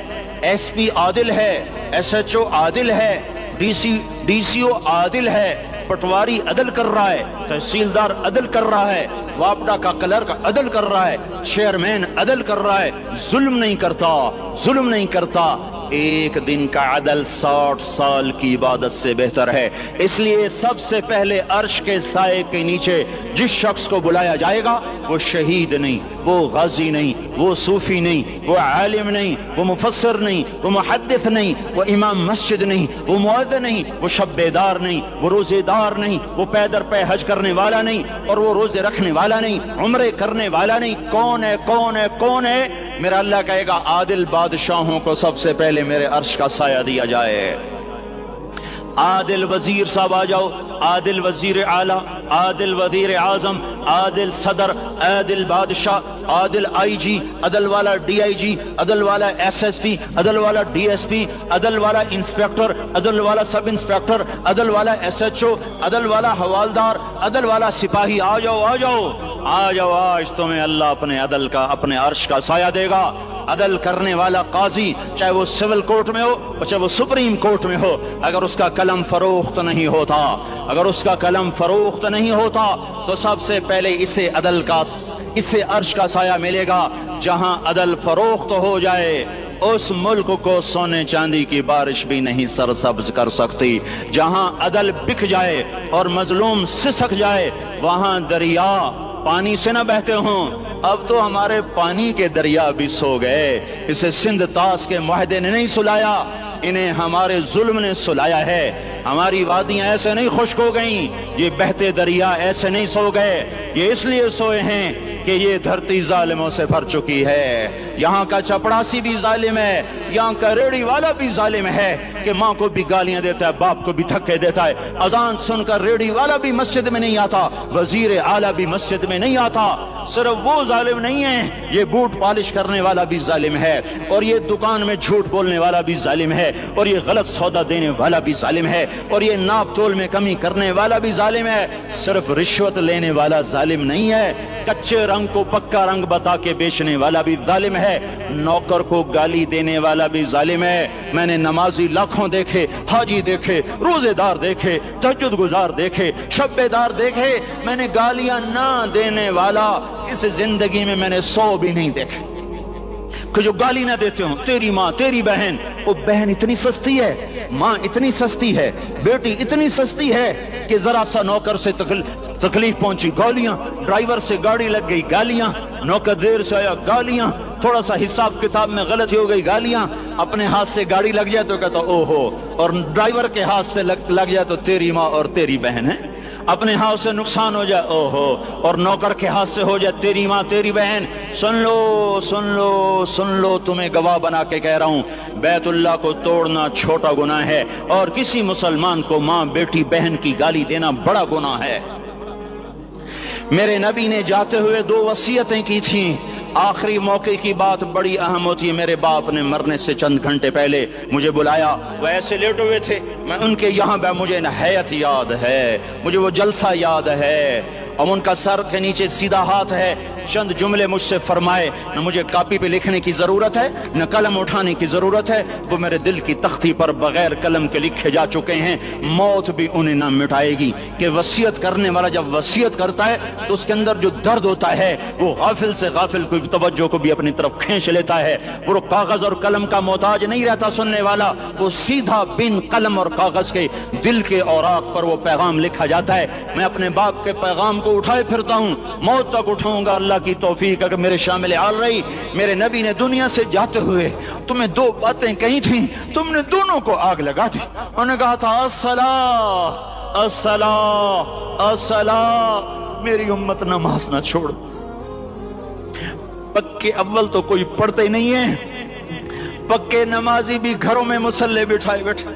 ایس پی عادل ہے، ایس ایچ او عادل ہے، ڈی سی او عادل ہے، پٹواری عدل کر رہا ہے، تحصیلدار عدل کر رہا ہے، واپڈا کا کلرک عدل کر رہا ہے، چیئرمین عدل کر رہا ہے، ظلم نہیں کرتا، ظلم نہیں کرتا، ایک دن کا عدل 60 سال کی عبادت سے بہتر ہے۔ اس لیے سب سے پہلے عرش کے سائے کے نیچے جس شخص کو بلایا جائے گا وہ شہید نہیں، وہ غازی نہیں، وہ صوفی نہیں، وہ عالم نہیں، وہ مفسر نہیں، وہ محدث نہیں، وہ امام مسجد نہیں، وہ مؤذن نہیں، وہ شب بیدار نہیں، وہ روزے دار نہیں، وہ پے در پے حج کرنے والا نہیں، اور وہ روزے رکھنے والا نہیں، عمرے کرنے والا نہیں۔ کون ہے، کون ہے، کون ہے؟ میرا اللہ کہے گا عادل بادشاہوں کو سب سے پہلے میرے عرش کا سایہ دیا جائے۔ عادل وزیر صاحب آ جاؤ، عادل وزیر اعلیٰ، عادل وزیر اعظم، عادل صدر، عادل بادشاہ، عادل آئی جی، عدل والا ڈی آئی جی، عدل والا ایس ایس پی، عدل والا ڈی ایس پی، عدل والا انسپیکٹر، عدل والا سب انسپیکٹر، عدل والا ایس ایچ او، عدل والا حوالدار، عدل والا سپاہی، آ جاؤ آ جاؤ آ جاؤ، آج تمہیں اللہ اپنے عدل کا، اپنے عرش کا سایہ دے گا۔ عدل کرنے والا قاضی، چاہے وہ سول کورٹ میں ہو اور چاہے وہ سپریم کورٹ میں ہو، اگر اس کا قلم فروخت نہیں ہوتا، اگر اس کا قلم فروخت نہیں ہوتا تو سب سے پہلے اسے عدل کا، اسے عرش کا سایہ ملے گا۔ جہاں عدل فروخت ہو جائے اس ملک کو سونے چاندی کی بارش بھی نہیں سرسبز کر سکتی۔ جہاں عدل بک جائے اور مظلوم سسک جائے وہاں دریا پانی سے نہ بہتے ہوں۔ اب تو ہمارے پانی کے دریا بھی سو گئے، اسے سندھ طاس کے معاہدے نے نہیں سلایا، انہیں ہمارے ظلم نے سلایا ہے۔ ہماری وادیاں ایسے نہیں خشک ہو گئیں، یہ بہتے دریا ایسے نہیں سو گئے، یہ اس لیے سوئے ہیں کہ یہ دھرتی ظالموں سے بھر چکی ہے۔ یہاں کا چپڑاسی بھی ظالم ہے، یہاں کا ریڑھی والا بھی ظالم ہے کہ ماں کو بھی گالیاں دیتا ہے، باپ کو بھی دھکے دیتا ہے۔ اذان سن کر ریڑھی والا بھی مسجد میں نہیں آتا، وزیر اعلیٰ بھی مسجد میں نہیں آتا۔ صرف وہ ظالم نہیں ہے، یہ بوٹ پالش کرنے والا بھی ظالم ہے، اور یہ دکان میں جھوٹ بولنے والا بھی ظالم ہے، اور یہ غلط سودا دینے والا بھی ظالم ہے، اور یہ ناپ تول میں کمی کرنے والا بھی ظالم ہے۔ صرف رشوت لینے والا ظالم نہیں ہے، کچے رنگ کو پکا رنگ بتا کے بیچنے والا بھی ظالم ہے، نوکر کو گالی دینے والا بھی ظالم ہے۔ میں نے نمازی لاکھوں دیکھے، حاجی دیکھے، روزے دار دیکھے، تہجد گزار دیکھے، شب بیدار دیکھے، میں نے گالیاں نہ دینے والا اس زندگی میں نے 100 بھی نہیں دیکھے کہ جو گالی نہ دیتے ہوں۔ تیری ماں، تیری بہن، وہ بہن اتنی سستی ہے، ماں اتنی سستی ہے، بیٹی اتنی سستی ہے کہ ذرا سا نوکر سے تکلیف پہنچی گالیاں، ڈرائیور سے گاڑی لگ گئی گالیاں، نوکر دیر سے آیا گالیاں، تھوڑا سا حساب کتاب میں غلطی ہو گئی گالیاں، اپنے ہاتھ سے گاڑی لگ جائے تو کہتا او ہو، اور ڈرائیور کے ہاتھ سے لگ جائے تو تیری ماں اور تیری بہن ہے۔ اپنے ہاتھ سے نقصان ہو جائے اوہو، اور نوکر کے ہاتھ سے ہو جائے تیری ماں تیری بہن، سن لو سن لو سن لو، تمہیں گواہ بنا کے کہہ رہا ہوں، بیت اللہ کو توڑنا چھوٹا گناہ ہے، اور کسی مسلمان کو ماں بیٹی بہن کی گالی دینا بڑا گناہ ہے۔ میرے نبی نے جاتے ہوئے 2 وصیتیں کی تھیں، آخری موقع کی بات بڑی اہم ہوتی ہے۔ میرے باپ نے مرنے سے چند گھنٹے پہلے مجھے بلایا، وہ ایسے لیٹے ہوئے تھے، میں ان کے یہاں مجھے نہایت یاد ہے، مجھے وہ جلسہ یاد ہے، اور ان کا سر کے نیچے سیدھا ہاتھ ہے، چند جملے مجھ سے فرمائے، نہ مجھے کاپی پہ لکھنے کی ضرورت ہے نہ قلم اٹھانے کی ضرورت ہے، وہ میرے دل کی تختی پر بغیر قلم کے لکھے جا چکے ہیں، موت بھی انہیں نہ مٹائے گی، کہ وصیت کرنے والا جب وصیت کرتا ہے تو اس کے اندر جو درد ہوتا ہے وہ غافل سے غافل کوئی توجہ کو بھی اپنی طرف کھینچ لیتا ہے، وہ کاغذ اور قلم کا محتاج نہیں رہتا سننے والا، وہ سیدھا بن قلم اور کاغذ کے دل کے اوراق پر وہ پیغام لکھا جاتا ہے۔ میں اپنے باپ کے پیغام کو اٹھائے پھرتا ہوں، موت تک اٹھاؤں گا، اللہ کی توفیق اگر میرے شامل حال رہی۔ میرے نبی نے دنیا سے جاتے ہوئے تمہیں 2 باتیں کہی تھیں، تم نے دونوں کو آگ لگا دی۔ انہوں نے کہا تھا الصلاۃ الصلاۃ الصلاۃ، میری امت نماز نہ چھوڑ۔ پکے اول تو کوئی پڑھتے نہیں ہے، پکے نمازی بھی گھروں میں مصلے بٹھائے بیٹھے،